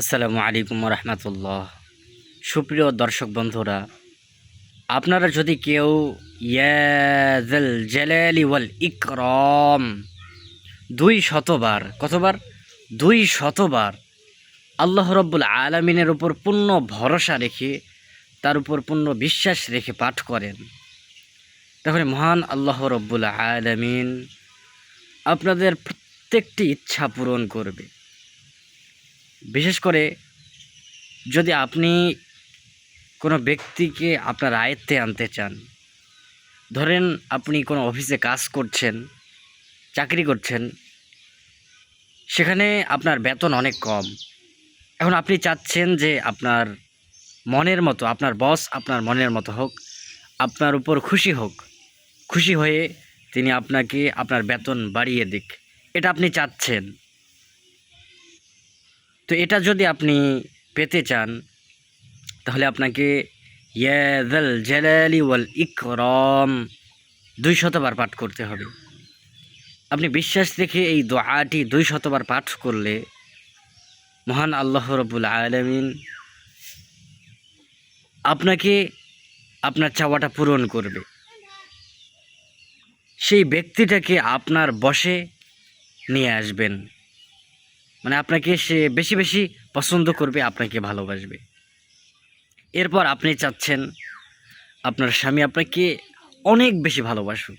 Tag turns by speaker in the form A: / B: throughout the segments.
A: আসসালামু আলাইকুম রহমতুল্লাহ। সুপ্রিয় দর্শক বন্ধুরা, আপনারা যদি কেউ ইয়া যাল জালালি ওয়াল ইকরাম 200 বার, কতবার? 200 বার আল্লাহ রব্বুল আলামিনের উপর পূর্ণ ভরসা রেখে, তার উপর পূর্ণ বিশ্বাস রেখে পাঠ করেন, তাহলে মহান আল্লাহ রব্বুল আলামিন আপনাদের প্রত্যেকটি ইচ্ছা পূরণ করবে। বিশেষ করে যদি আপনি কোনো ব্যক্তিকে আপনার আয়ত্তে আনতে চান, ধরেন আপনি কোনো অফিসে কাজ করছেন, চাকরি করছেন, সেখানে আপনার বেতন অনেক কম। এখন আপনি চাচ্ছেন যে আপনার মনের মতো, আপনার বস আপনার মনের মতো হোক, আপনার উপর খুশি হোক, খুশি হয়ে তিনি আপনাকে আপনার বেতন বাড়িয়ে দিক, এটা আপনি চাচ্ছেন। তো এটা যদি আপনি পেতে চান, তাহলে আপনাকে ইয়া যাল জালালি ওয়াল ইকরাম 200 বার পাঠ করতে হবে। আপনি বিশ্বাস রেখে এই দোয়াটি 200 বার পাঠ করলে মহান আল্লাহ রব্বুল আলামিন আপনাকে আপনার চাওয়াটা পূরণ করবে। সেই ব্যক্তিটাকে আপনার বশে নিয়ে আসবেন, মানে আপনাকে সে বেশি বেশি পছন্দ করবে, আপনাকে ভালোবাসবে। এরপর আপনি চাচ্ছেন আপনার স্বামী আপনাকে অনেক বেশি ভালোবাসুক।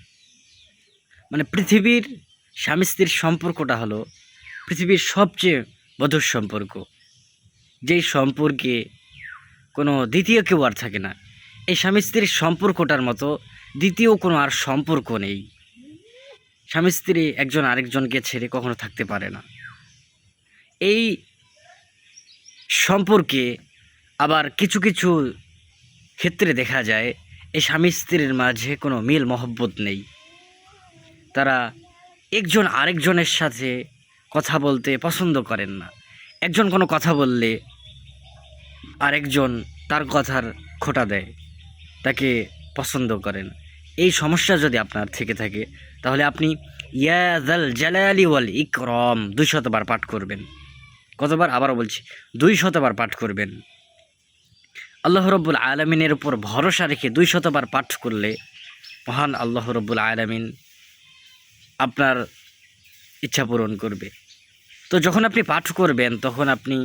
A: মানে পৃথিবীর স্বামী স্ত্রীর সম্পর্কটা হলো পৃথিবীর সবচেয়ে মধুর সম্পর্ক, যেই সম্পর্কে কোনো দ্বিতীয় কেউ আর থাকে না। এই স্বামী স্ত্রীর সম্পর্কটার মতো দ্বিতীয় কোনো আর সম্পর্ক নেই। স্বামী স্ত্রী একজন আরেকজনকে ছেড়ে কখনো থাকতে পারে না। এই সম্পর্কে আবার কিছু কিছু ক্ষেত্রে দেখা যায় এই স্বামী স্ত্রীর মাঝে কোনো মিল মহব্বত নেই। তারা একজন আরেকজনের সাথে কথা বলতে পছন্দ করেন না। একজন কোনো কথা বললে আরেকজন তার কথার খোঁটা দেয়, তাকে পছন্দ করেন। এই সমস্যা যদি আপনার থেকে থাকে, তাহলে আপনি ইয়া যাল জালালি ওয়াল ইকরাম 200 বার পাঠ করবেন। কতবার? আবারও বলছি, 200 বার পাঠ করবেন। আল্লাহ রব্বুল আলামিনের উপর ভরসা রেখে 200 বার পাঠ করলে মহান আল্লাহ রব্বুল আলামিন আপনার ইচ্ছা পূরণ করবে। তো যখন আপনি পাঠ করবেন, তখন আপনি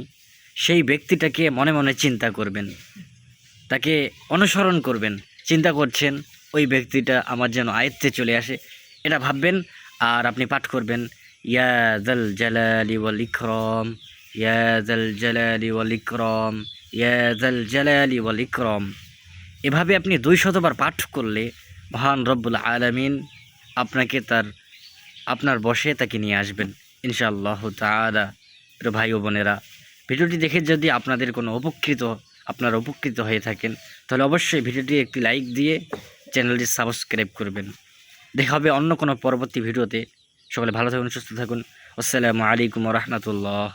A: সেই ব্যক্তিটাকে মনে মনে চিন্তা করবেন, তাকে অনুসরণ করবেন। চিন্তা করছেন ওই ব্যক্তিটা আমার যেন আয়ত্তে চলে আসে, এটা ভাববেন। আর আপনি পাঠ করবেন ইয়া যাল জালালি ওয়াল ইকরাম, ইয়া যাল জালালি ওয়াল ইকরাম, ইয়া যাল জালালি ওয়াল ইকরাম। এভাবে আপনি 200 বার পাঠ করলে মহান রব্বুল আলামিন আপনাকে আপনার বশে তাকে নিয়ে আসবেন ইনশাআল্লাহ তাআলা। প্রিয় ভাই ও বোনেরা, ভিডিওটি দেখে যদি আপনাদের কোনো আপনারা উপকৃত হয়ে থাকেন, তাহলে অবশ্যই ভিডিওটি একটি লাইক দিয়ে চ্যানেলটি সাবস্ক্রাইব করবেন। দেখা হবে অন্য কোনো পরবর্তী ভিডিওতে। সকলে ভালো থাকুন, সুস্থ থাকুন। আসসালামু আলাইকুম ওয়া রাহমাতুল্লাহ।